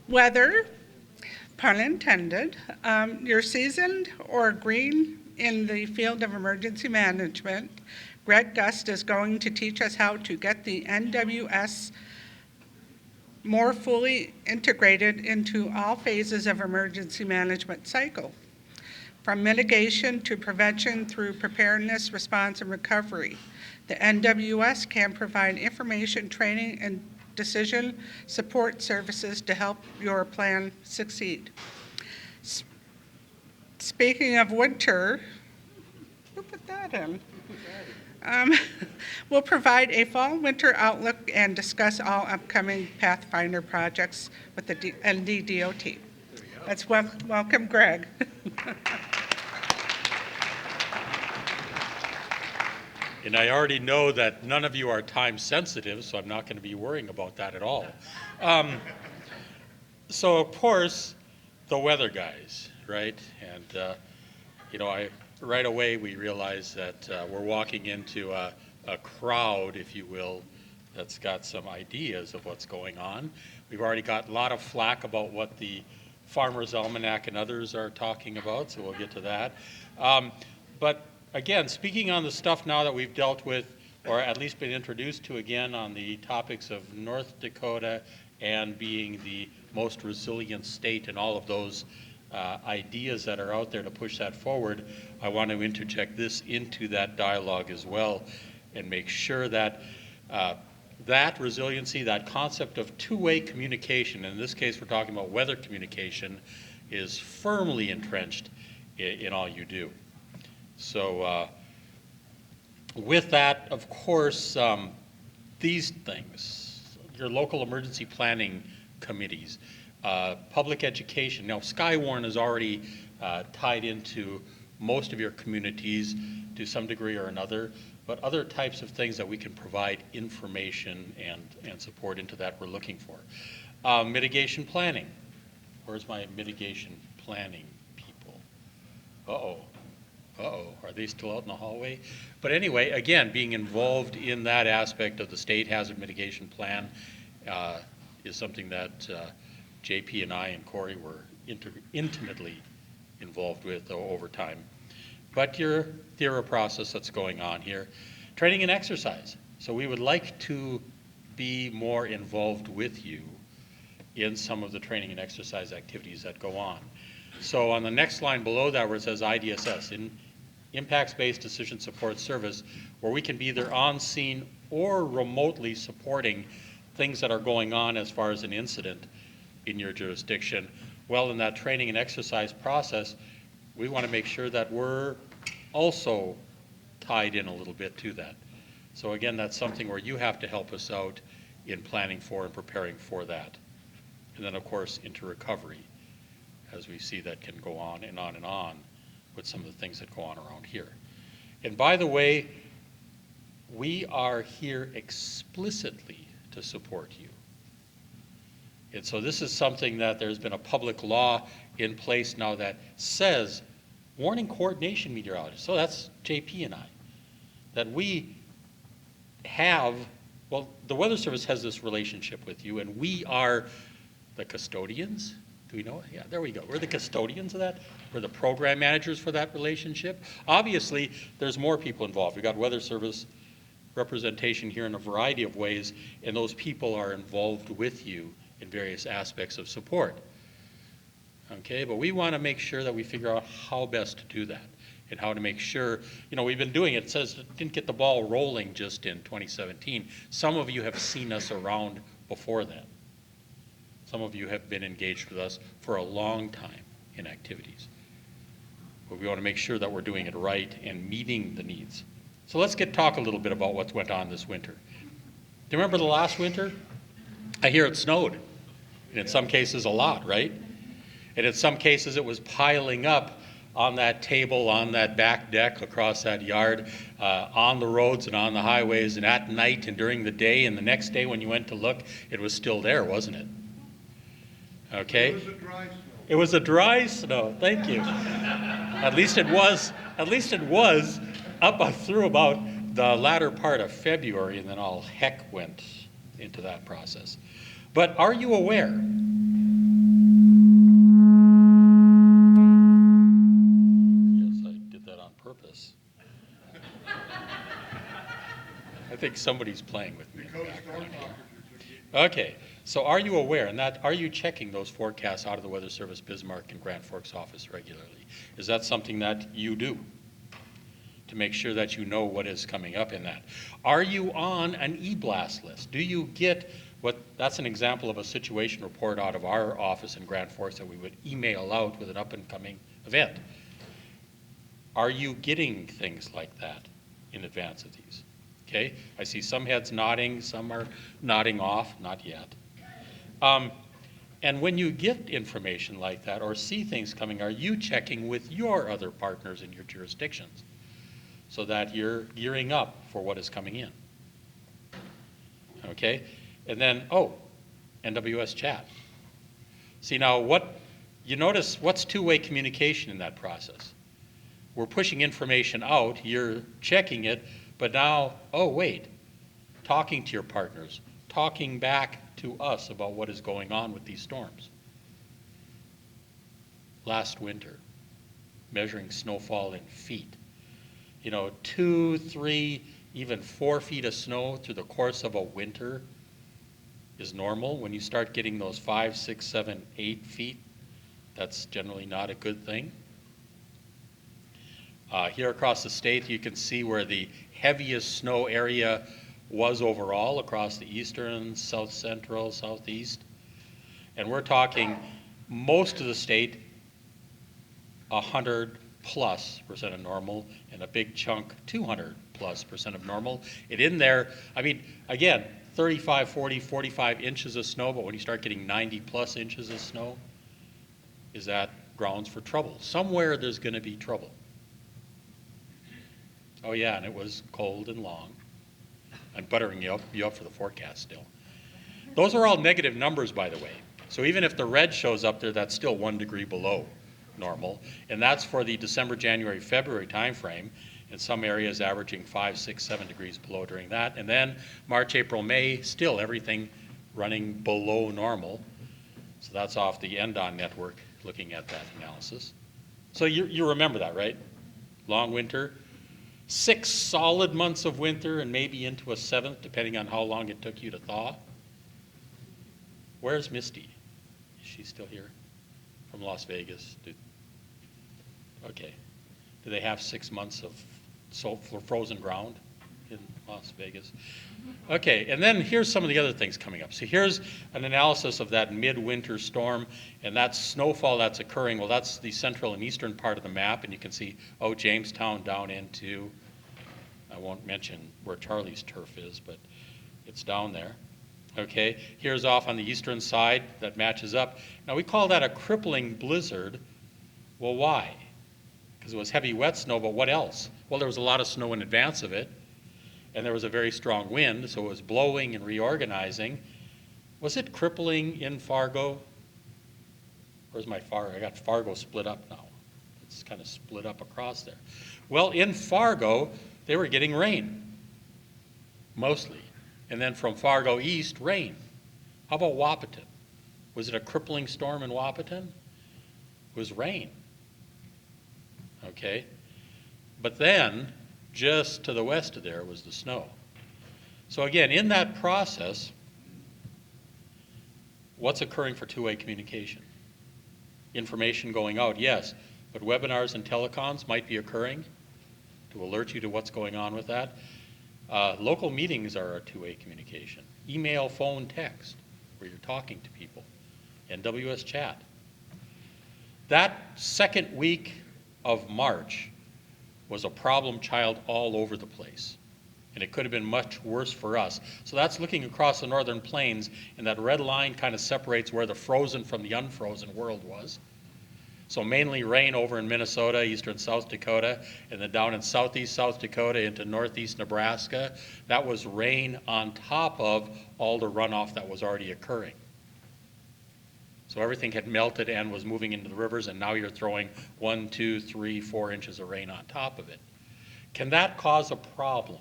Whether, pun intended, you're seasoned or green in the field of emergency management, Greg Gust is going to teach us how to get the NWS more fully integrated into all phases of emergency management cycle, from mitigation to prevention through preparedness, response, and recovery. The NWS can provide information, training, and decision support services to help your plan succeed. Speaking of winter, who put that in? We'll provide a fall-winter outlook and discuss all upcoming Pathfinder projects with the NDDOT. Let's welcome Greg. And I already know that none of you are time sensitive, so I'm not going to be worrying about that at all. So of course, the weather guys, right? And right away we realize that we're walking into a crowd, if you will, that's got some ideas of what's going on. We've already got a lot of flack about what the Farmer's Almanac and others are talking about, so we'll get to that. But again, speaking on the stuff now that we've dealt with, or at least been introduced to again on the topics of North Dakota and being the most resilient state and all of those ideas that are out there to push that forward, I want to interject this into that dialogue as well and make sure that that resiliency, that concept of two-way communication, in this case we're talking about weather communication, is firmly entrenched in all you do. So with that, of course, these things, your local emergency planning committees, public education. Now, Skywarn is already tied into most of your communities to some degree or another, but other types of things that we can provide information and support into that we're looking for. Mitigation planning. Where's my mitigation planning people? Are they still out in the hallway? But anyway, again, being involved in that aspect of the state hazard mitigation plan is something that JP and I and Corey were intimately involved with over time. But there are a process that's going on here. Training and exercise. So we would like to be more involved with you in some of the training and exercise activities that go on. So on the next line below that where it says IDSS, in Impacts-Based Decision Support Service, where we can be either on scene or remotely supporting things that are going on as far as an incident in your jurisdiction. Well, in that training and exercise process, we want to make sure that we're also tied in a little bit to that. So again, that's something where you have to help us out in planning for and preparing for that. And then of course into recovery, as we see that can go on and on and on with some of the things that go on around here. And by the way, we are here explicitly to support you. And so this is something that there's been a public law in place now that says warning coordination meteorologists, so that's JP and I, that we have, well, the Weather Service has this relationship with you and we are the custodians. Do we know? Yeah, there we go. We're the custodians of that. We're the program managers for that relationship. Obviously, there's more people involved. We've got Weather Service representation here in a variety of ways, and those people are involved with you in various aspects of support. Okay, but we want to make sure that we figure out how best to do that and how to make sure, we've been doing it. It says it didn't get the ball rolling just in 2017. Some of you have seen us around before then. Some of you have been engaged with us for a long time in activities. But we want to make sure that we're doing it right and meeting the needs. So let's talk a little bit about what went on this winter. Do you remember the last winter? I hear it snowed, and in some cases a lot, right? And in some cases it was piling up on that table, on that back deck, across that yard, on the roads and on the highways, and at night and during the day, and the next day when you went to look, it was still there, wasn't it? Okay? It was a dry snow. It was a dry snow, thank you. At least it was up through about the latter part of February, and then all heck went into that process. But are you aware? Yes, I did that on purpose. I think somebody's playing with me. Dakota Storm Talkers. Okay, so are you aware, and that, are you checking those forecasts out of the Weather Service Bismarck and Grand Forks office regularly? Is that something that you do to make sure that you know what is coming up in that? Are you on an e-blast list? Do you get what, that's an example of a situation report out of our office in Grand Forks that we would email out with an up and coming event. Are you getting things like that in advance of these? Okay, I see some heads nodding, some are nodding off, not yet. And when you get information like that or see things coming, are you checking with your other partners in your jurisdictions so that you're gearing up for what is coming in? Okay, and then, oh, NWS chat. See now, what you notice, what's two-way communication in that process? We're pushing information out, you're checking it, but now, oh wait, talking to your partners, talking back to us about what is going on with these storms. Last winter, measuring snowfall in feet. You know, 2, 3, even 4 feet of snow through the course of a winter is normal. When you start getting those 5, 6, 7, 8 feet, that's generally not a good thing. Here across the state, you can see where the heaviest snow area was overall across the eastern, south central, southeast. And we're talking most of the state 100+% of normal, and a big chunk 200+% of normal. And in there, I mean, again, 35, 40, 45 inches of snow, but when you start getting 90+ inches of snow, is that grounds for trouble? Somewhere there's going to be trouble. Oh yeah, and it was cold and long. I'm buttering you up for the forecast still. Those are all negative numbers, by the way. So even if the red shows up there, that's still 1 degree below normal. And that's for the December, January, February timeframe. In some areas averaging 5, 6, 7 degrees below during that. And then March, April, May, still everything running below normal. So that's off the NDON network looking at that analysis. So you remember that, right? Long winter. 6 solid months of winter and maybe into a 7th, depending on how long it took you to thaw. Where's Misty? Is she still here? From Las Vegas? Okay. Do they have 6 months of frozen ground in Las Vegas? Okay, and then here's some of the other things coming up. So here's an analysis of that midwinter storm, and that snowfall that's occurring. Well, that's the central and eastern part of the map, and you can see, oh, Jamestown down into, I won't mention where Charlie's turf is, but it's down there. Okay, here's off on the eastern side that matches up. Now we call that a crippling blizzard. Well, why? Because it was heavy wet snow, but what else? Well, there was a lot of snow in advance of it, and there was a very strong wind, so it was blowing and reorganizing. Was it crippling in Fargo? Where's my Fargo? I got Fargo split up now. It's kind of split up across there. Well, in Fargo, they were getting rain, mostly. And then from Fargo east, rain. How about Wahpeton? Was it a crippling storm in Wahpeton? It was rain. Okay? But then, just to the west of there was the snow. So again, in that process, what's occurring for two-way communication? Information going out, yes, but webinars and telecoms might be occurring to alert you to what's going on with that. Local meetings are a two-way communication. Email, phone, text, where you're talking to people. NWS chat. That second week of March was a problem child all over the place. And it could have been much worse for us. So that's looking across the northern plains, and that red line kind of separates where the frozen from the unfrozen world was. So mainly rain over in Minnesota, eastern South Dakota, and then down in southeast South Dakota into northeast Nebraska. That was rain on top of all the runoff that was already occurring. So everything had melted and was moving into the rivers, and now you're throwing 1, 2, 3, 4 inches of rain on top of it. Can that cause a problem?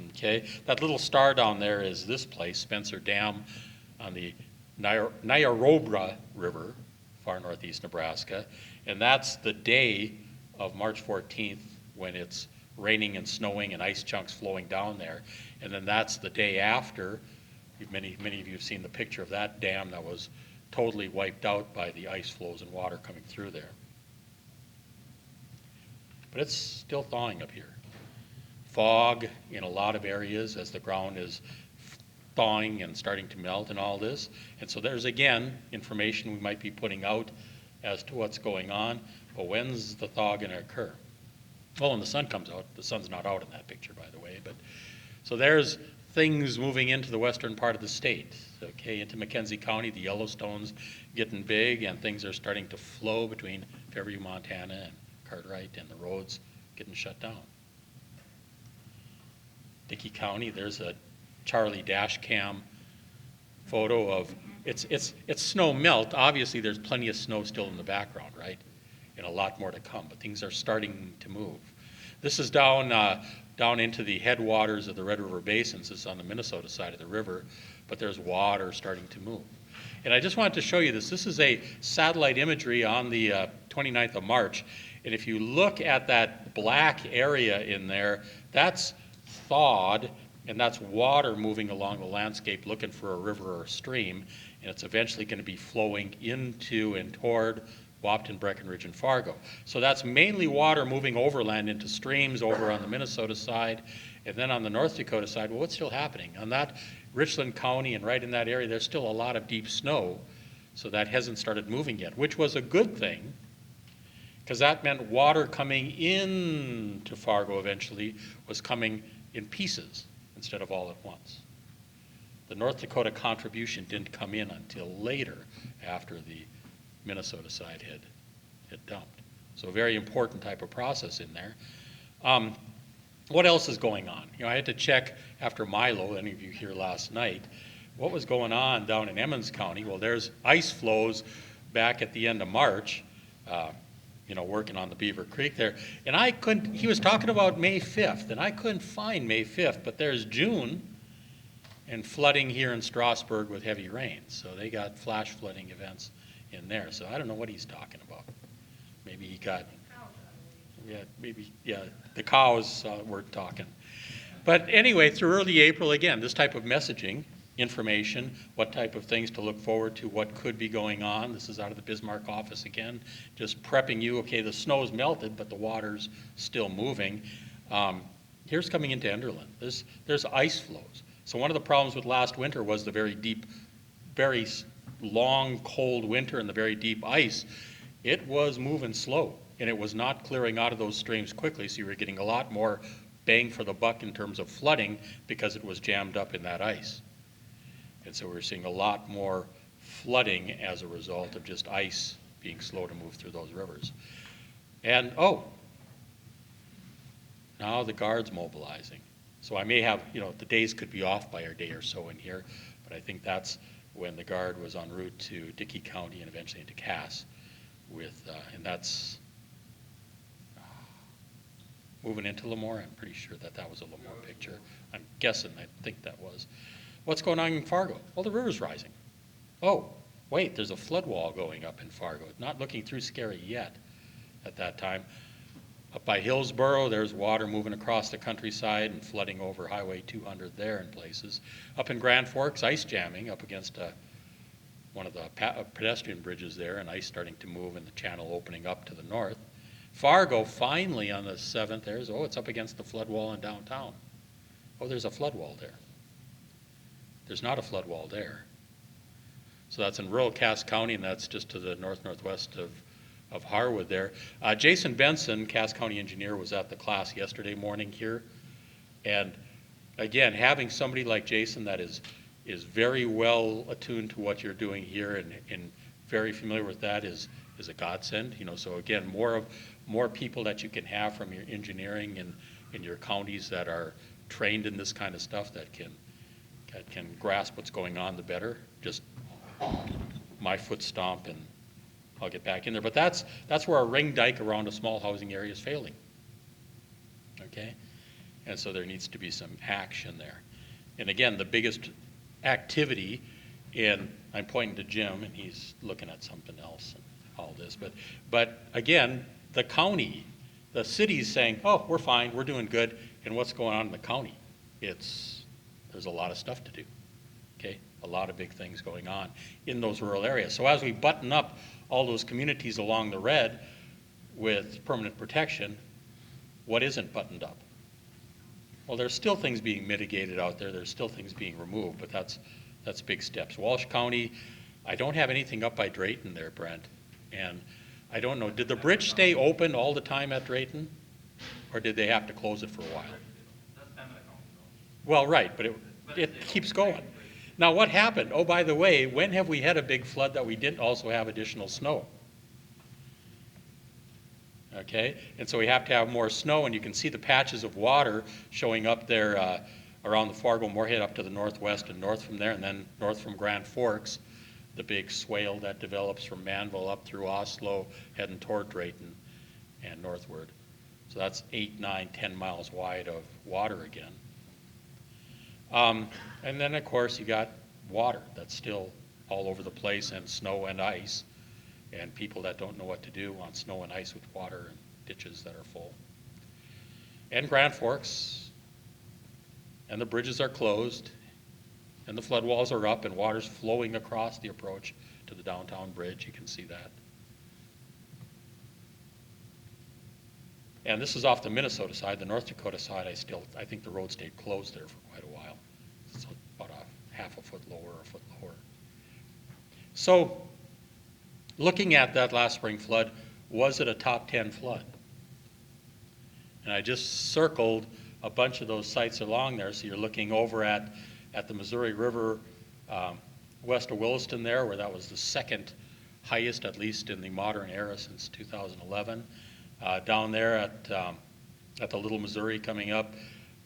Okay, that little star down there is this place, Spencer Dam on the Nyaroba River, far northeast Nebraska. And that's the day of March 14th when it's raining and snowing and ice chunks flowing down there. And then that's the day after. Many of you have seen the picture of that dam that was totally wiped out by the ice flows and water coming through there. But it's still thawing up here. Fog in a lot of areas as the ground is thawing and starting to melt and all this. And so there's, again, information we might be putting out as to what's going on. But when's the thaw going to occur? Well, when the sun comes out. The sun's not out in that picture, by the way. But so there's things moving into the western part of the state, okay, into McKenzie County. The Yellowstone's getting big, and things are starting to flow between Fairview, Montana, and Cartwright, and the roads getting shut down. Dickey County, there's a Charlie dash cam photo of, it's snow melt. Obviously, there's plenty of snow still in the background, right? And a lot more to come, but things are starting to move. This is down into the headwaters of the Red River Basins. This is on the Minnesota side of the river, but there's water starting to move. And I just wanted to show you this. This is a satellite imagery on the 29th of March. And if you look at that black area in there, that's thawed, and that's water moving along the landscape looking for a river or a stream, and it's eventually going to be flowing into and toward Wahpeton, Breckenridge, and Fargo. So that's mainly water moving overland into streams over on the Minnesota side, and then on the North Dakota side, well, what's still happening? On that Richland County and right in that area, there's still a lot of deep snow, so that hasn't started moving yet, which was a good thing, because that meant water coming into Fargo eventually was coming in pieces instead of all at once. The North Dakota contribution didn't come in until later after the Minnesota side had dumped. So a very important type of process in there. What else is going on? You know, I had to check after Milo, any of you here last night, what was going on down in Emmons County. Well, there's ice flows back at the end of March, you know, working on the Beaver Creek there. And I couldn't, he was talking about May 5th, and I couldn't find May 5th, but there's June and flooding here in Strasburg with heavy rain. So they got flash flooding events in there. So I don't know what he's talking about. Maybe he got, the cows weren't talking. But anyway, through early April, again, this type of messaging, information, what type of things to look forward to, what could be going on. This is out of the Bismarck office again, just prepping you. Okay, the snow's melted, but the water's still moving. Here's coming into Enderlin. There's ice flows. So one of the problems with last winter was the very deep, very long, cold winter and the very deep ice. It was moving slow, and it was not clearing out of those streams quickly, so you were getting a lot more bang for the buck in terms of flooding because it was jammed up in that ice. And so we're seeing a lot more flooding as a result of just ice being slow to move through those rivers. And, now the Guard's mobilizing. So I may have, you know, the days could be off by a day or so in here, but I think that's when the Guard was en route to Dickey County and eventually into Cass with, and that's moving into Lemoore. I'm pretty sure that was a Lemoore picture. I'm guessing, I think that was. What's going on in Fargo? Well, the river's rising. Oh, wait, there's a flood wall going up in Fargo. Not looking too scary yet at that time. Up by Hillsboro, there's water moving across the countryside and flooding over Highway 200 there in places. Up in Grand Forks, ice jamming up against one of the pedestrian bridges there, and ice starting to move and the channel opening up to the north. Fargo, finally on the 7th, it's up against the flood wall in downtown. Oh, there's a flood wall there. There's not a flood wall there. So that's in rural Cass County, and that's just to the northwest of Harwood there. Jason Benson, Cass County engineer, was at the class yesterday morning here. And again, having somebody like Jason that is very well attuned to what you're doing here and very familiar with that is a godsend. You know, so again, more people that you can have from your engineering and in your counties that are trained in this kind of stuff that can grasp what's going on, the better. Just my foot stomp and I'll get back in there. But that's where a ring dike around a small housing area is failing. Okay? And so there needs to be some action there. And again, the biggest activity, and I'm pointing to Jim, and he's looking at something else and all this, but again, the county, the city's saying, oh, we're fine, we're doing good, and what's going on in the county? There's a lot of stuff to do, okay? A lot of big things going on in those rural areas. So as we button up all those communities along the red with permanent protection, what isn't buttoned up? Well, there's still things being mitigated out there. There's still things being removed, but that's big steps. Walsh County, I don't have anything up by Drayton there, Brent. And I don't know, did the bridge stay open all the time at Drayton? Or did they have to close it for a while? Well, right, but it keeps going. Now, what happened? Oh, by the way, when have we had a big flood that we didn't also have additional snow? Okay, and so we have to have more snow, and you can see the patches of water showing up there around the Fargo-Moorhead up to the northwest and north from there, and then north from Grand Forks, the big swale that develops from Manville up through Oslo, heading toward Drayton and northward. So that's 8, 9, 10 miles wide of water again. And then, of course, you got water that's still all over the place, and snow and ice, and people that don't know what to do on snow and ice with water and ditches that are full. And Grand Forks, and the bridges are closed, and the flood walls are up, and water's flowing across the approach to the downtown bridge. You can see that. And this is off the Minnesota side. The North Dakota side, I think the road stayed closed there for quite a while. It's about a half a foot lower or a foot lower. So, looking at that last spring flood, was it a top 10 flood? And I just circled a bunch of those sites along there. So you're looking over at the Missouri River west of Williston there, where that was the second highest, at least in the modern era, since 2011. Down there at the Little Missouri coming up,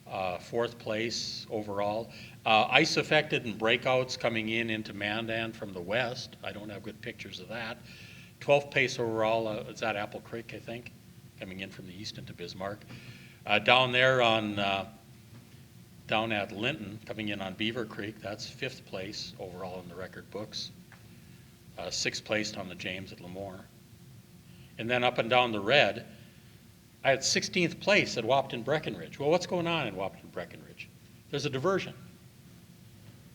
4th place overall. Ice affected and breakouts coming into Mandan from the west. I don't have good pictures of that. 12th place overall, it's at Apple Creek, I think, coming in from the east into Bismarck. Down there down at Linton, coming in on Beaver Creek, that's 5th place overall in the record books. 6th place on the James at Lemoore. And then up and down the red, I had 16th place at Wapton Breckenridge. Well, what's going on in Wapton Breckenridge? There's a diversion.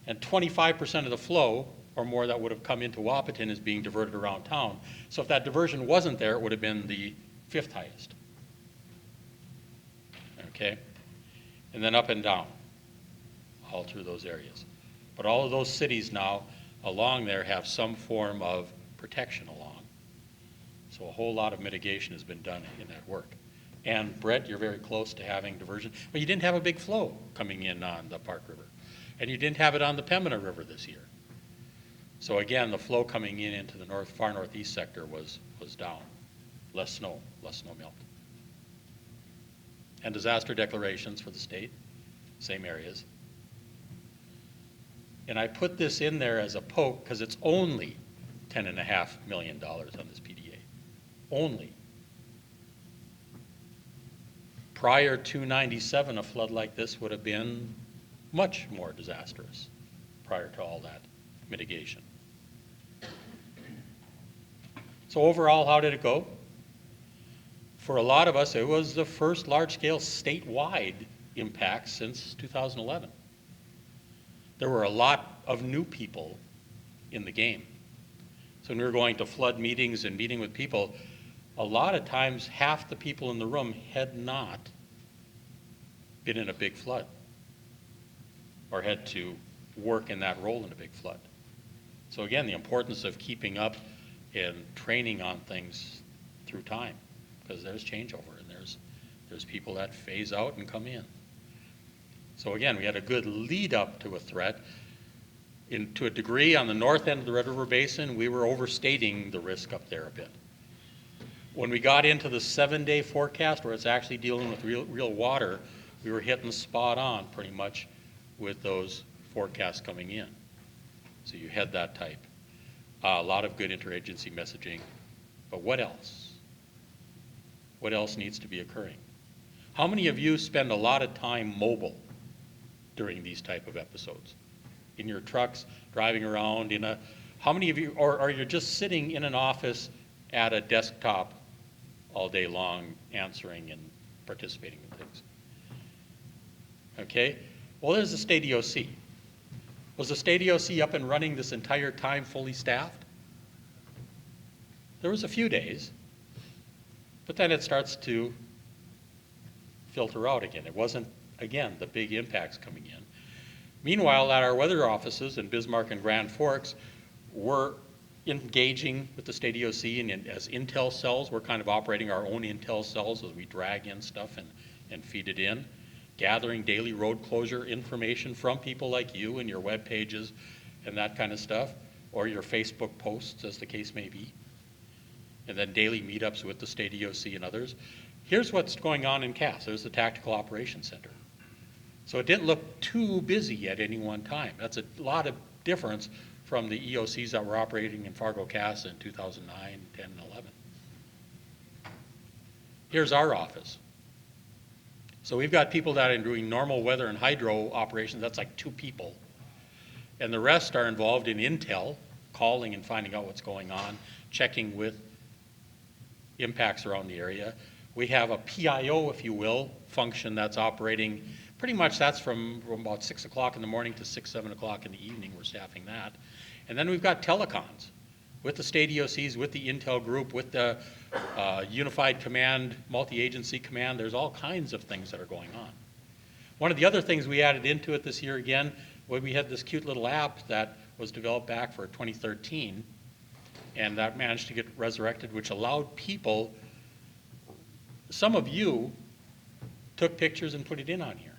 And 25% of the flow, or more, that would have come into Wahpeton is being diverted around town. So if that diversion wasn't there, it would have been the 5th highest. Okay? And then up and down, all through those areas. But all of those cities now along there have some form of protection along. So a whole lot of mitigation has been done in that work. And Brett, you're very close to having diversion, but you didn't have a big flow coming in on the Park River. And you didn't have it on the Pembina River this year. So again, the flow coming in into the far northeast sector was down. Less snow melt. And disaster declarations for the state, same areas. And I put this in there as a poke because it's only $10.5 million on this PDA. Only. Prior to 97, a flood like this would have been much more disastrous prior to all that mitigation. So overall, how did it go? For a lot of us, it was the first large-scale statewide impact since 2011. There were a lot of new people in the game. So when we were going to flood meetings and meeting with people, a lot of times half the people in the room had not been in a big flood or had to work in that role in a big flood. So again, the importance of keeping up and training on things through time, because there's changeover and there's people that phase out and come in. So again, we had a good lead up to a threat. To a degree, on the north end of the Red River Basin, we were overstating the risk up there a bit. When we got into the 7-day forecast, where it's actually dealing with real water, we were hitting spot on pretty much with those forecasts coming in. So you had that type. A lot of good interagency messaging. But what else? What else needs to be occurring? How many of you spend a lot of time mobile during these type of episodes? In your trucks, driving around how many of you, or are you just sitting in an office at a desktop all day long answering and participating in things? Okay, well, there's the state EOC. Was the state EOC up and running this entire time fully staffed? There was a few days, but then it starts to filter out again. It wasn't, again, the big impacts coming in. Meanwhile, at our weather offices in Bismarck and Grand Forks, we're engaging with the state EOC, and as intel cells, we're kind of operating our own intel cells as we drag in stuff and feed it in, gathering daily road closure information from people like you and your web pages and that kind of stuff, or your Facebook posts, as the case may be, and then daily meetups with the state EOC and others. Here's what's going on in Cass. There's the Tactical Operations Center. So it didn't look too busy at any one time. That's a lot of difference from the EOCs that were operating in Fargo-Cass in 2009, 10, and 11. Here's our office. So we've got people that are doing normal weather and hydro operations. That's like 2 people. And the rest are involved in intel, calling and finding out what's going on, checking with impacts around the area. We have a PIO, if you will, function that's operating. Pretty much that's from about 6 o'clock in the morning to 6, 7 o'clock in the evening. We're staffing that. And then we've got telecons with the state EOCs, with the intel group, with the unified command, multi-agency command. There's all kinds of things that are going on. One of the other things we added into it this year again, we had this cute little app that was developed back for 2013, and that managed to get resurrected, which allowed people, some of you took pictures and put it in on here.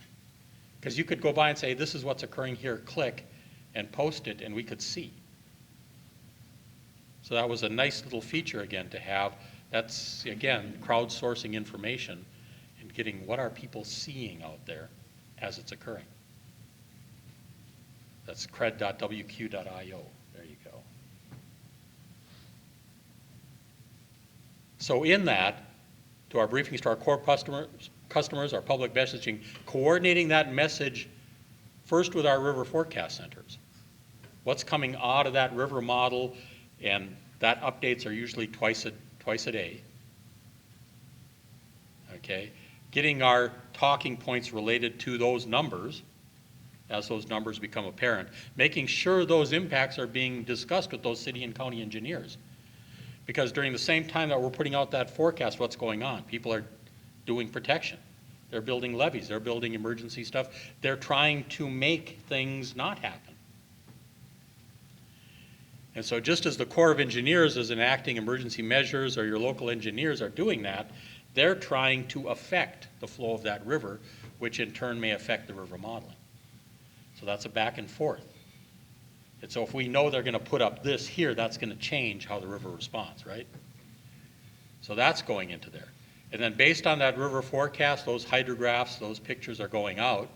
Because you could go by and say, this is what's occurring here, click, and post it, and we could see. So that was a nice little feature again to have. That's, again, crowdsourcing information and getting what are people seeing out there as it's occurring. That's cred.wq.io. There you go. So in that, to our briefings to our core customers, our public messaging, coordinating that message first with our river forecast centers. What's coming out of that river model, and that updates are usually twice a day. Okay, getting our talking points related to those numbers as those numbers become apparent, making sure those impacts are being discussed with those city and county engineers. Because during the same time that we're putting out that forecast, what's going on? People are doing protection. They're building levees. They're building emergency stuff. They're trying to make things not happen. And so just as the Corps of Engineers is enacting emergency measures, or your local engineers are doing that, they're trying to affect the flow of that river, which in turn may affect the river modeling. So that's a back and forth. And so if we know they're going to put up this here, that's going to change how the river responds, right? So that's going into there. And then based on that river forecast, those hydrographs, those pictures are going out.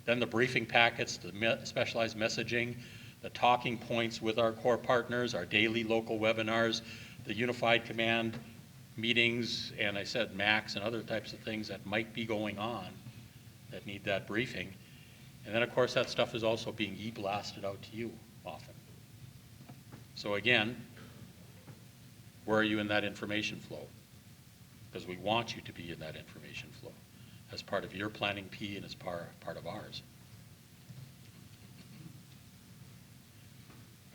Then the briefing packets, the specialized messaging, the talking points with our core partners, our daily local webinars, the unified command meetings, and I said MACs and other types of things that might be going on that need that briefing. And then of course that stuff is also being e-blasted out to you often. So again, where are you in that information flow? Because we want you to be in that information flow as part of your planning P and as part of ours.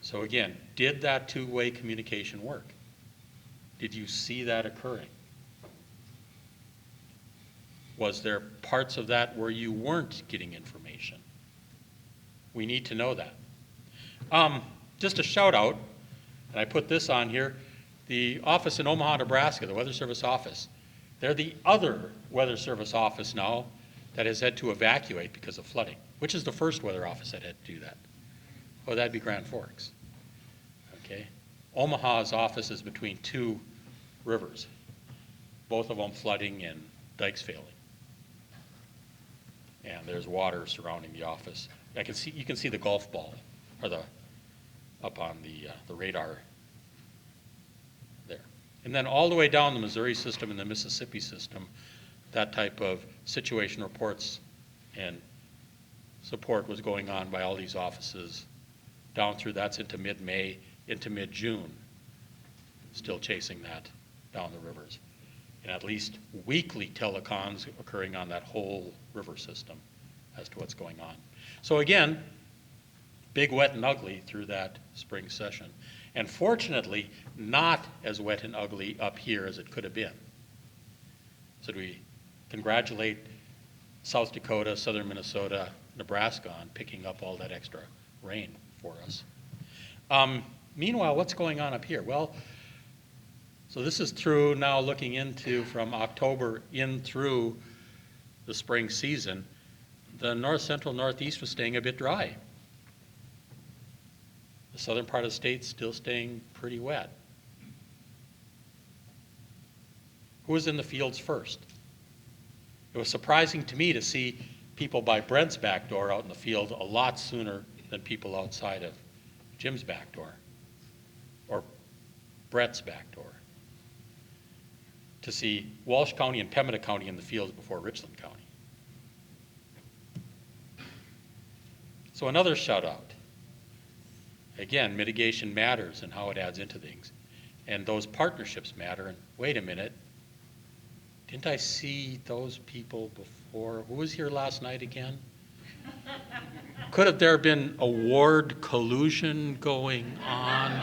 So again, did that two-way communication work? Did you see that occurring? Was there parts of that where you weren't getting information? We need to know that. Just a shout out, and I put this on here, the office in Omaha, Nebraska, the Weather Service office, they're the other Weather Service office now that has had to evacuate because of flooding. Which is the first weather office that had to do that? Well, that'd be Grand Forks. Okay. Omaha's office is between 2 rivers, both of them flooding and dikes failing. And there's water surrounding the office. You can see the golf ball, or up on the radar there. And then all the way down the Missouri system and the Mississippi system, that type of situation reports and support was going on by all these offices down through, that's into mid-May, into mid-June, still chasing that down the rivers. And at least weekly telecons occurring on that whole river system as to what's going on. So again, big, wet, and ugly through that spring session. And fortunately, not as wet and ugly up here as it could have been. So we congratulate South Dakota, southern Minnesota, Nebraska on picking up all that extra rain for us. Meanwhile, what's going on up here? Well, so this is through now looking into from October in through the spring season. The north central northeast was staying a bit dry. The southern part of the state still staying pretty wet. Who was in the fields first? It was surprising to me to see people by Brent's back door out in the field a lot sooner than people outside of Jim's back door or Brett's back door. To see Walsh County and Pembina County in the fields before Richland County. So another shout out. Again, mitigation matters and how it adds into things. And those partnerships matter. And wait a minute, didn't I see those people before? Who was here last night again? Could have there been award collusion going on?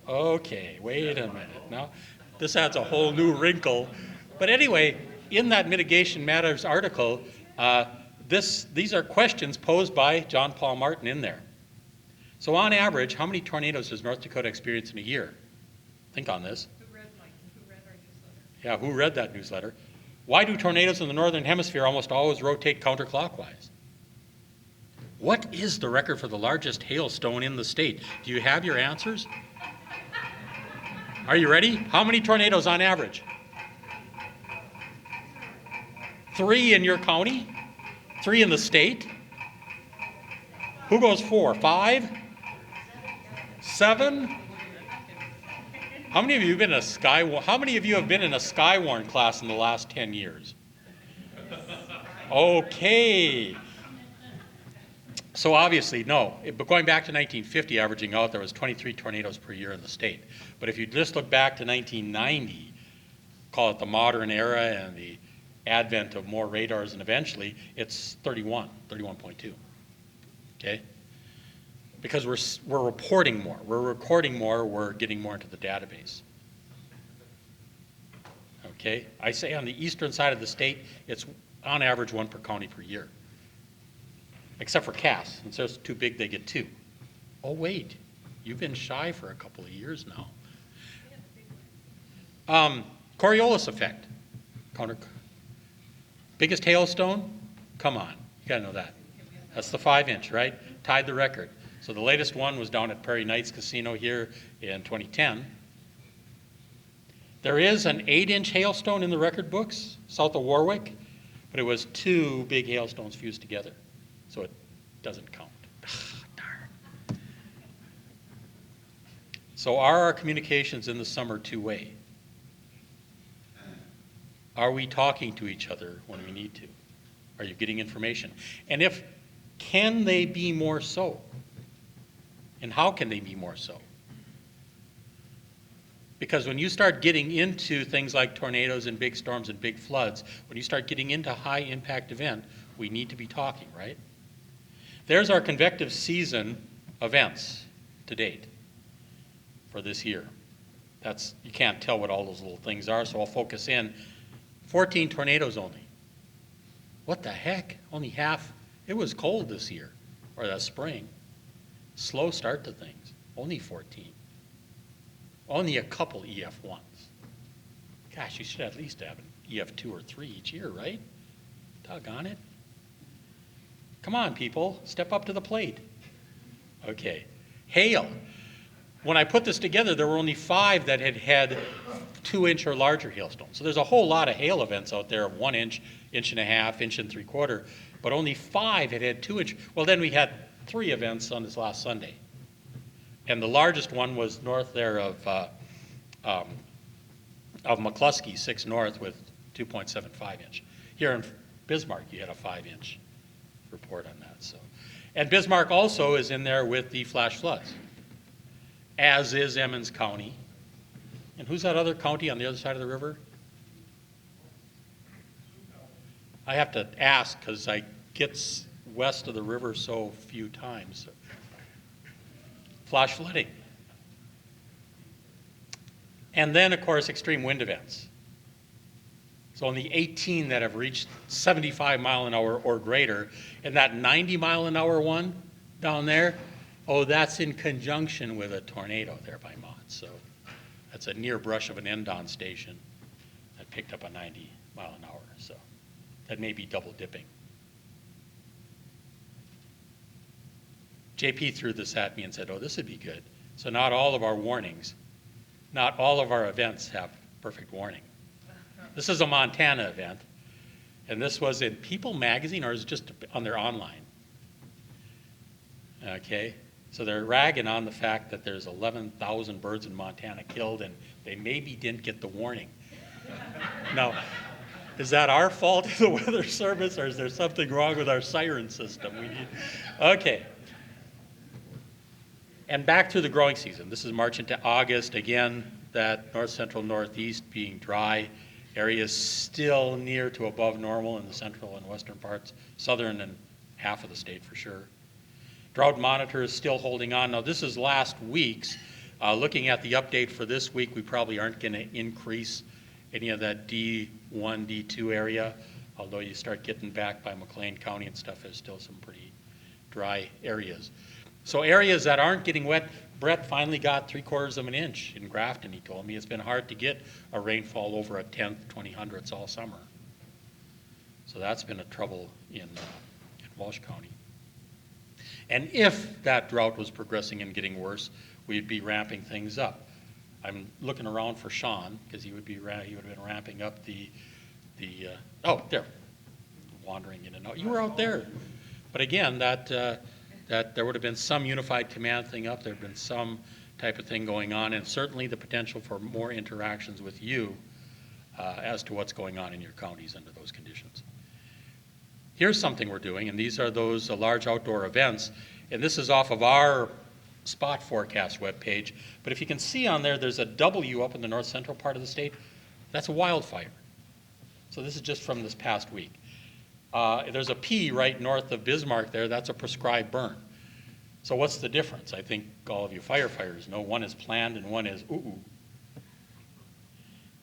Okay, wait a minute. Now, this adds a whole new wrinkle. But anyway, in that Mitigation Matters article, these are questions posed by John Paul Martin in there. So on average, how many tornadoes does North Dakota experience in a year? Think on this. Who read our newsletter? Yeah, who read that newsletter? Why do tornadoes in the northern hemisphere almost always rotate counterclockwise? What is the record for the largest hailstone in the state? Do you have your answers? Are you ready? How many tornadoes on average? 3 in your county? 3 in the state? Who goes 4? 5? 7? How many of you have been in a How many of you have been in a Skywarn class in the last 10 years? Okay. So obviously, no. But going back to 1950, averaging out, there was 23 tornadoes per year in the state. But if you just look back to 1990, call it the modern era and the advent of more radars, and eventually it's 31.2. Okay? Because we're reporting more, we're recording more, we're getting more into the database. Okay? I say on the eastern side of the state, it's on average 1 per county per year. Except for Cass. Since they're too big, they get 2. Oh, wait. You've been shy for a couple of years now. Coriolis effect. Biggest hailstone? Come on. You got to know that. That's the 5-inch, right? Tied the record. So the latest one was down at Prairie Knights Casino here in 2010. There is an 8-inch hailstone in the record books south of Warwick, but it was 2 big hailstones fused together. So it doesn't count. Darn. So are our communications in the summer two-way? Are we talking to each other when we need to? Are you getting information? And if, can they be more so? And how can they be more so? Because when you start getting into things like tornadoes and big storms and big floods, when you start getting into high impact event, we need to be talking, right? There's our convective season events to date for this year. You can't tell what all those little things are, so I'll focus in. 14 tornadoes only. What the heck? Only half. It was cold this year, or that spring. Slow start to things. Only 14. Only a couple EF1s. Gosh, you should at least have an EF2 or 3 each year, right? Doggone it. Come on, people. Step up to the plate. Okay. Hail. When I put this together, there were only 5 that had 2-inch or larger hailstones. So there's a whole lot of hail events out there of 1 inch, 1.5 inches, 1 3/4, but only 5 had 2-inch. Well, then we had 3 events on this last Sunday. And the largest one was north there of of McCluskey, 6 North with 2.75 inch. Here in Bismarck, you had a 5-inch report on that. So, and Bismarck also is in there with the flash floods, as is Emmons County. And who's that other county on the other side of the river? I have to ask because I get west of the river so few times. Flash flooding. And then, of course, extreme wind events. So only 18 that have reached 75 mile an hour or greater. And that 90 mile an hour one down there, oh, that's in conjunction with a tornado there by Mott. So that's a near brush of an end-on station that picked up a 90 mile an hour. So that may be double dipping. JP threw this at me and said, oh, this would be good. So not all of our warnings, not all of our events have perfect warning. This is a Montana event, and this was in People magazine, or is it just on their online? Okay, so they're ragging on the fact that there's 11,000 birds in Montana killed, and they maybe didn't get the warning. Now, is that our fault, the Weather Service, or is there something wrong with our siren system? Okay. And back to the growing season. This is March into August. Again, that north central northeast being dry. Areas still near to above normal in the central and western parts, southern and half of the state for sure. Drought monitor is still holding on. Now this is last week's. Looking at the update for this week, we probably aren't going to increase any of that D1, D2 area, although you start getting back by McLean County and stuff, there's still some pretty dry areas. So areas that aren't getting wet, Brett finally got 3/4 of an inch in Grafton, he told me. It's been hard to get a rainfall over a 10th, 20/100ths all summer. So that's been a trouble in Walsh County. And if that drought was progressing and getting worse, we'd be ramping things up. I'm looking around for Sean, because he would have been ramping up oh, there, wandering in and out. You were out there. But again, that there would have been some unified command thing up, there had been some type of thing going on, and certainly the potential for more interactions with you as to what's going on in your counties under those conditions. Here's something we're doing, and these are those large outdoor events, and this is off of our spot forecast webpage, but if you can see on there, there's a W up in the north central part of the state. That's a wildfire. So this is just from this past week. There's a P right north of Bismarck there, that's a prescribed burn. So what's the difference? I think all of you firefighters know one is planned and one is ooh.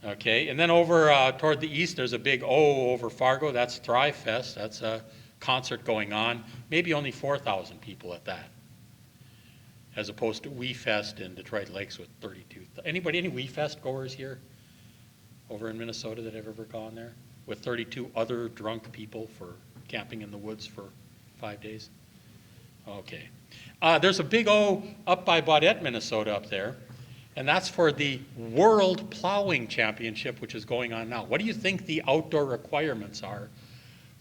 Okay, and then over toward the east, there's a big O over Fargo, that's Thrive Fest, that's a concert going on, maybe only 4,000 people at that, as opposed to We Fest in Detroit Lakes with 32. Any We Fest goers here over in Minnesota that have ever gone there? With 32 other drunk people for camping in the woods for 5 days? Okay. There's a big O up by Baudette, Minnesota up there, and that's for the World Plowing Championship, which is going on now. What do you think the outdoor requirements are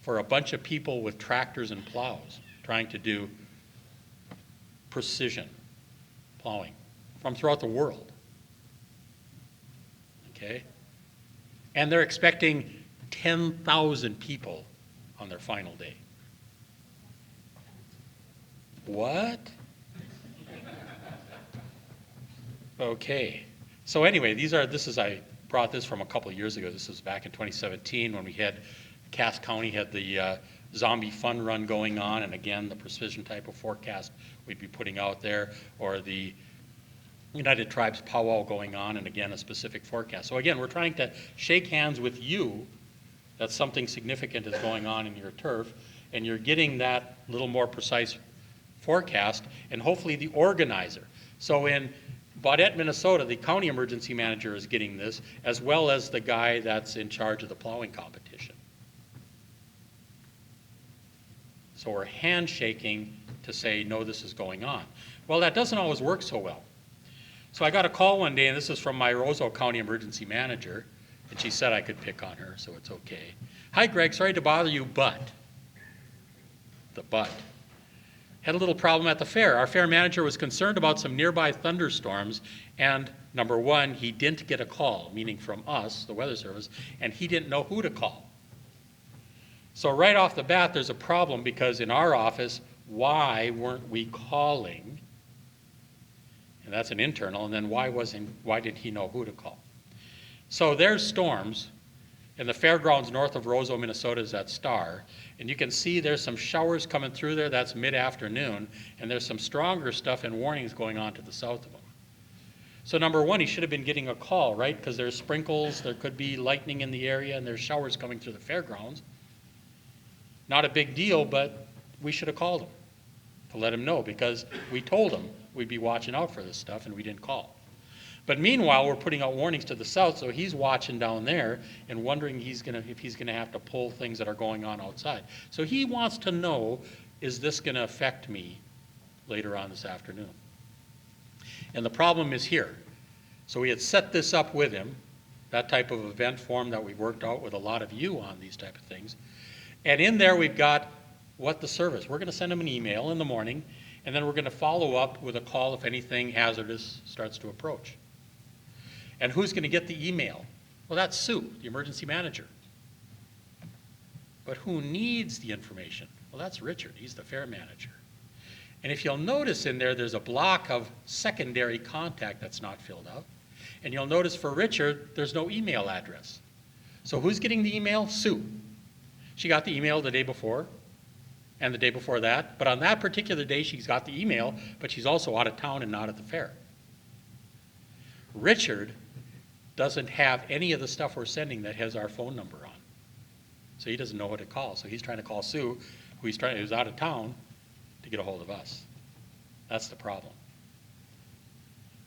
for a bunch of people with tractors and plows trying to do precision plowing from throughout the world? Okay? And they're expecting 10,000 people on their final day. What? Okay. So anyway, I brought this from a couple of years ago. This was back in 2017 when we had, Cass County had the zombie fun run going on, and again, the precision type of forecast we'd be putting out there, or the United Tribes powwow going on, and again, a specific forecast. So again, we're trying to shake hands with you that something significant is going on in your turf, and you're getting that little more precise forecast, and hopefully the organizer. So in Baudette, Minnesota, the county emergency manager is getting this, as well as the guy that's in charge of the plowing competition. So we're handshaking to say, no, this is going on. Well, that doesn't always work so well. So I got a call one day, and this is from my Roseau County emergency manager, and she said I could pick on her, so it's okay. Hi, Greg, sorry to bother you, but. Had a little problem at the fair. Our fair manager was concerned about some nearby thunderstorms, and Number one, he didn't get a call, meaning from us, the Weather Service, and he didn't know who to call. So right off the bat, there's a problem because in our office, why weren't we calling? And that's an internal, and then why didn't he know who to call? So there's storms, and the fairgrounds north of Roseau, Minnesota is at Star, and you can see there's some showers coming through there, that's mid-afternoon, and there's some stronger stuff and warnings going on to the south of him. So number one, he should have been getting a call, right? Because there's sprinkles, there could be lightning in the area, and there's showers coming through the fairgrounds. Not a big deal, but we should have called him to let him know, because we told him we'd be watching out for this stuff, and we didn't call. But meanwhile, we're putting out warnings to the south, so he's watching down there and wondering if he's gonna have to pull things that are going on outside. So he wants to know, is this gonna affect me later on this afternoon? And the problem is here. So we had set this up with him, that type of event form that we worked out with a lot of you on these type of things. And in there we've got what the service. We're gonna send him an email in the morning, and then we're gonna follow up with a call if anything hazardous starts to approach. And who's gonna get the email? Well, that's Sue, the emergency manager. But who needs the information? Well, that's Richard, he's the fair manager. And if you'll notice in there, there's a block of secondary contact that's not filled out. And you'll notice for Richard, there's no email address. So who's getting the email? Sue. She got the email the day before and the day before that, but on that particular day, she's got the email, but she's also out of town and not at the fair. Richard doesn't have any of the stuff we're sending that has our phone number on. So he doesn't know what to call. So he's trying to call Sue, who's out of town, to get a hold of us. That's the problem.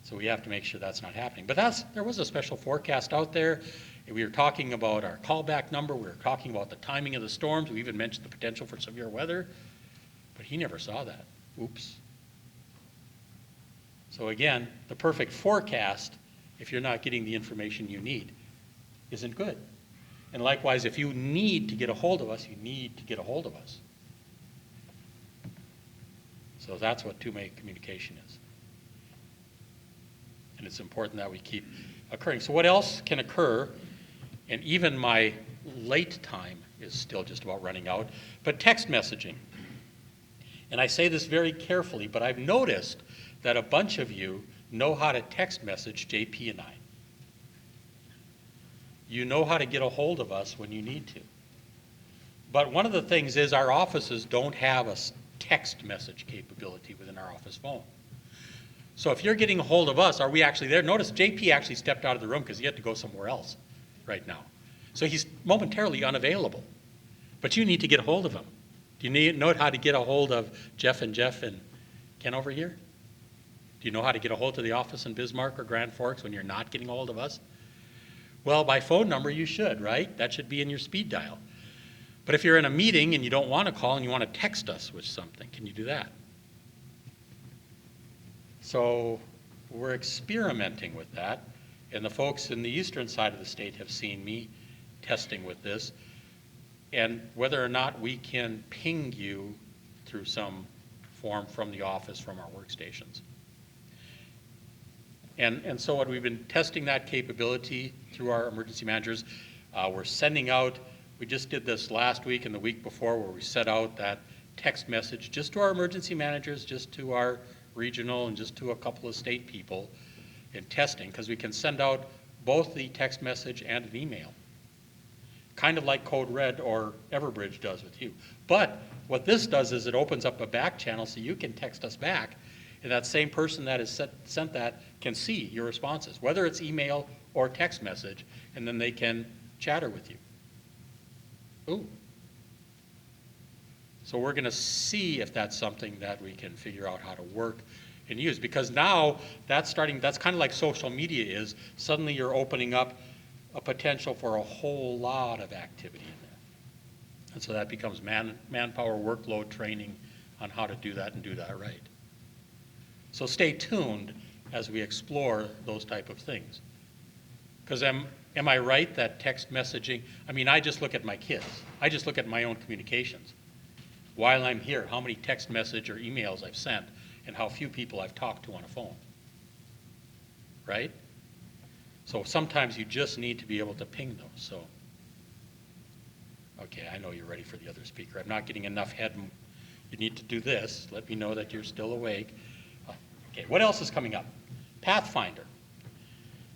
So we have to make sure that's not happening. But there was a special forecast out there. We were talking about our callback number. We were talking about the timing of the storms. We even mentioned the potential for severe weather. But he never saw that. Oops. So again, the perfect forecast, if you're not getting the information you need, isn't good. And likewise, if you need to get a hold of us, you need to get a hold of us. So that's what two-way communication is. And it's important that we keep occurring. So what else can occur? And even my late time is still just about running out, but text messaging. And I say this very carefully, but I've noticed that a bunch of you know how to text message JP and I. You know how to get a hold of us when you need to. But one of the things is our offices don't have a text message capability within our office phone. So if you're getting a hold of us, are we actually there? Notice JP actually stepped out of the room because he had to go somewhere else right now. So he's momentarily unavailable. But you need to get a hold of him. Do you know how to get a hold of Jeff and Ken over here? Do you know how to get a hold of the office in Bismarck or Grand Forks when you're not getting a hold of us? Well, by phone number you should, right? That should be in your speed dial. But if you're in a meeting and you don't want to call and you want to text us with something, can you do that? So we're experimenting with that, and the folks in the eastern side of the state have seen me testing with this, and whether or not we can ping you through some form from the office, from our workstations. And so what we've been testing that capability through our emergency managers. We're sending out, we just did this last week and the week before where we set out that text message just to our emergency managers, just to our regional and just to a couple of state people in testing, because we can send out both the text message and an email. Kind of like Code Red or Everbridge does with you. But what this does is it opens up a back channel so you can text us back, and that same person that has sent that can see your responses, whether it's email or text message, and then they can chatter with you. Ooh. So we're going to see if that's something that we can figure out how to work and use, because now that's kind of like social media is. Suddenly you're opening up a potential for a whole lot of activity in there. And so that becomes manpower workload training on how to do that and do that right. So stay tuned as we explore those type of things. Because am I right that text messaging, I mean, I just look at my kids. I just look at my own communications. While I'm here, how many text message or emails I've sent and how few people I've talked to on a phone. Right? So sometimes you just need to be able to ping those, so. Okay, I know you're ready for the other speaker. I'm not getting enough head. You need to do this. Let me know that you're still awake. Okay, what else is coming up? Pathfinder.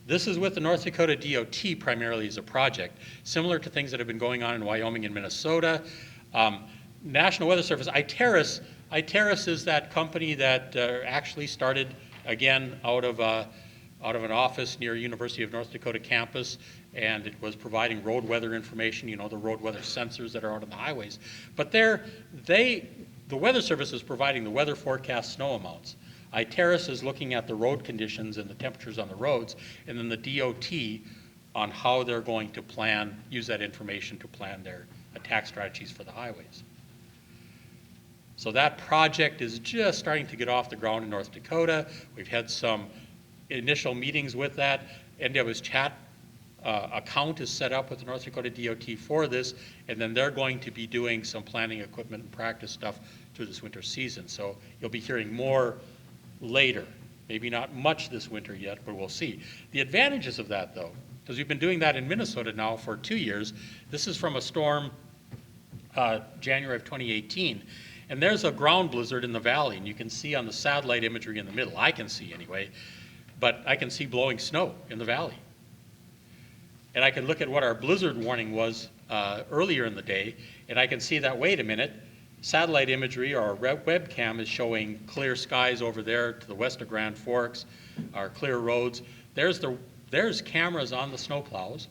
This is with the North Dakota DOT primarily as a project, similar to things that have been going on in Wyoming and Minnesota. National Weather Service, Iteris is that company that actually started, again, out of an office near University of North Dakota campus, and it was providing road weather information, you know, the road weather sensors that are out on the highways. But the Weather Service is providing the weather forecast snow amounts. Iteris is looking at the road conditions and the temperatures on the roads, and then the DOT on how they're going to use that information to plan their attack strategies for the highways. So that project is just starting to get off the ground in North Dakota. We've had some initial meetings with that. NW's chat account is set up with the North Dakota DOT for this, and then they're going to be doing some planning, equipment, and practice stuff through this winter season. So you'll be hearing more later. Maybe not much this winter yet, but we'll see. The advantages of that, though, because we've been doing that in Minnesota now for 2 years. This is from a storm January of 2018. And there's a ground blizzard in the valley, and you can see on the satellite imagery in the middle, I can see anyway, but I can see blowing snow in the valley. And I can look at what our blizzard warning was earlier in the day, and I can see that, wait a minute, satellite imagery or our webcam is showing clear skies over there to the west of Grand Forks, our clear roads. There's cameras on the snowplows.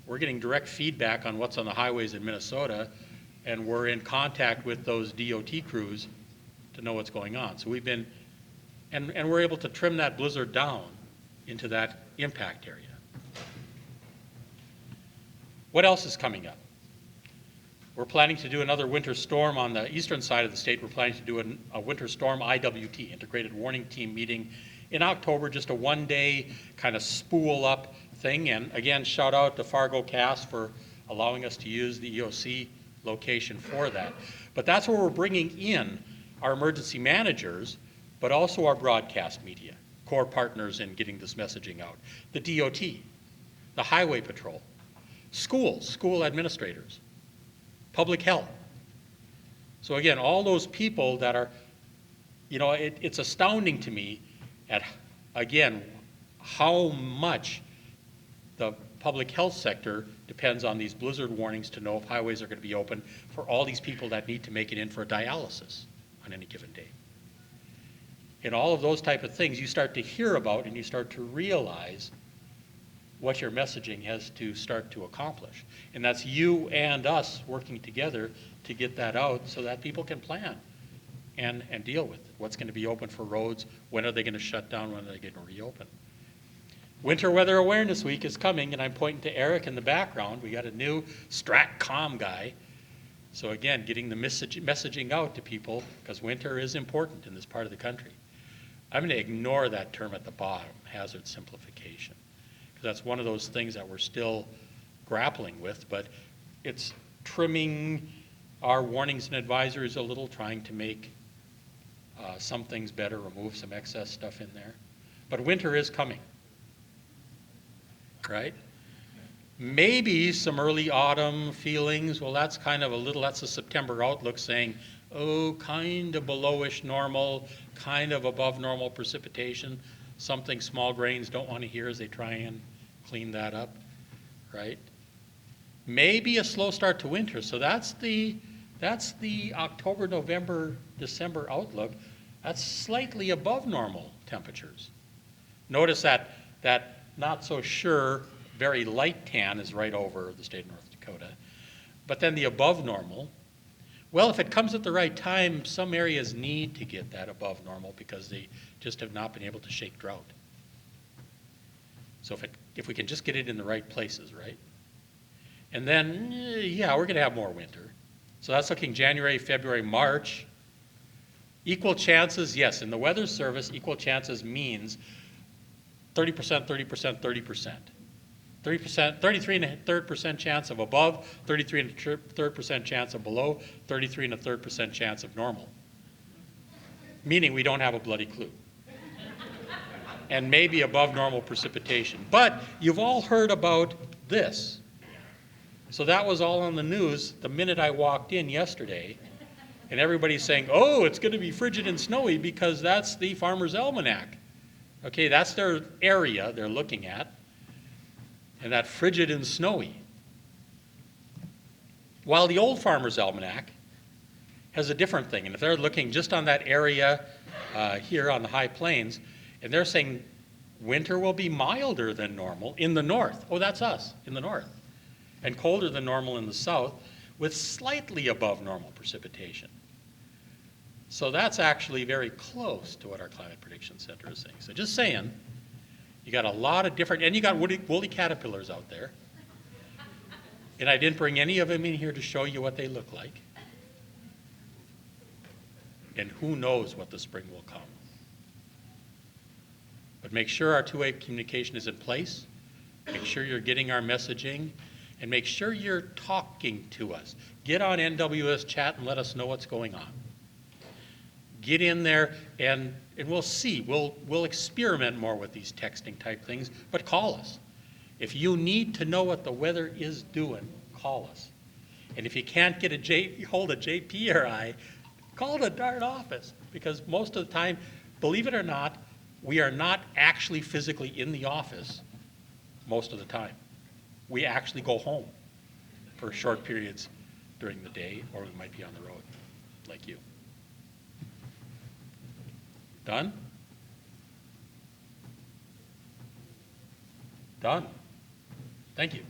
We're getting direct feedback on what's on the highways in Minnesota, and we're in contact with those DOT crews to know what's going on. So we've been, and we're able to trim that blizzard down into that impact area. What else is coming up? We're planning to do another winter storm on the eastern side of the state. We're planning to do a winter storm IWT, Integrated Warning Team meeting in October, just a one-day kind of spool up thing. And again, shout out to Fargo Cast for allowing us to use the EOC location for that. But that's where we're bringing in our emergency managers, but also our broadcast media, core partners in getting this messaging out. The DOT, the Highway Patrol, schools, school administrators, public health. So again, all those people that are, you know, it's astounding to me at, again, how much the public health sector depends on these blizzard warnings to know if highways are going to be open for all these people that need to make it in for dialysis on any given day. And all of those type of things you start to hear about, and you start to realize what your messaging has to start to accomplish. And that's you and us working together to get that out so that people can plan and deal with it. What's going to be open for roads? When are they going to shut down? When are they going to reopen? Winter Weather Awareness Week is coming, and I'm pointing to Eric in the background. We got a new StratCom guy. So again, getting the messaging out to people, because winter is important in this part of the country. I'm going to ignore that term at the bottom, hazard simplification, because that's one of those things that we're still grappling with, but it's trimming our warnings and advisories a little, trying to make some things better, remove some excess stuff in there. But winter is coming. Right? Maybe some early autumn feelings. Well, that's kind of that's a September outlook saying, oh, kind of belowish normal, kind of above normal precipitation. Something small grains don't want to hear as they try and clean that up, right? Maybe a slow start to winter. So that's the October, November, December outlook. That's slightly above normal temperatures. Notice that not so sure, very light tan is right over the state of North Dakota. But then the above normal, well, if it comes at the right time, some areas need to get that above normal because they just have not been able to shake drought. So if we can just get it in the right places, right? And then, yeah, we're going to have more winter. So that's looking January, February, March. Equal chances, yes, in the Weather Service, equal chances means 30%, 30%, 30%. 30%, 33 and a third percent chance of above, 33 and a third percent chance of below, 33 and a third percent chance of normal. Meaning we don't have a bloody clue. and maybe above normal precipitation. But you've all heard about this. So that was all on the news the minute I walked in yesterday. And everybody's saying, oh, it's going to be frigid and snowy because that's the Farmer's Almanac. Okay, that's their area they're looking at. And that frigid and snowy. While the old Farmer's Almanac has a different thing. And if they're looking just on that area here on the high plains, and they're saying winter will be milder than normal in the north. Oh, that's us, in the north. And colder than normal in the south, with slightly above normal precipitation. So that's actually very close to what our Climate Prediction Center is saying. So just saying, you got a lot of different, and you got woolly caterpillars out there. And I didn't bring any of them in here to show you what they look like. And who knows what the spring will come. But make sure our two-way communication is in place. Make sure you're getting our messaging. And make sure you're talking to us. Get on NWS chat and let us know what's going on. Get in there and we'll see. We'll experiment more with these texting type things, but call us. If you need to know what the weather is doing, call us. And if you can't get hold of JP or I, call the darn office. Because most of the time, believe it or not, we are not actually physically in the office most of the time. We actually go home for short periods during the day, or we might be on the road, like you. Done? Done. Thank you.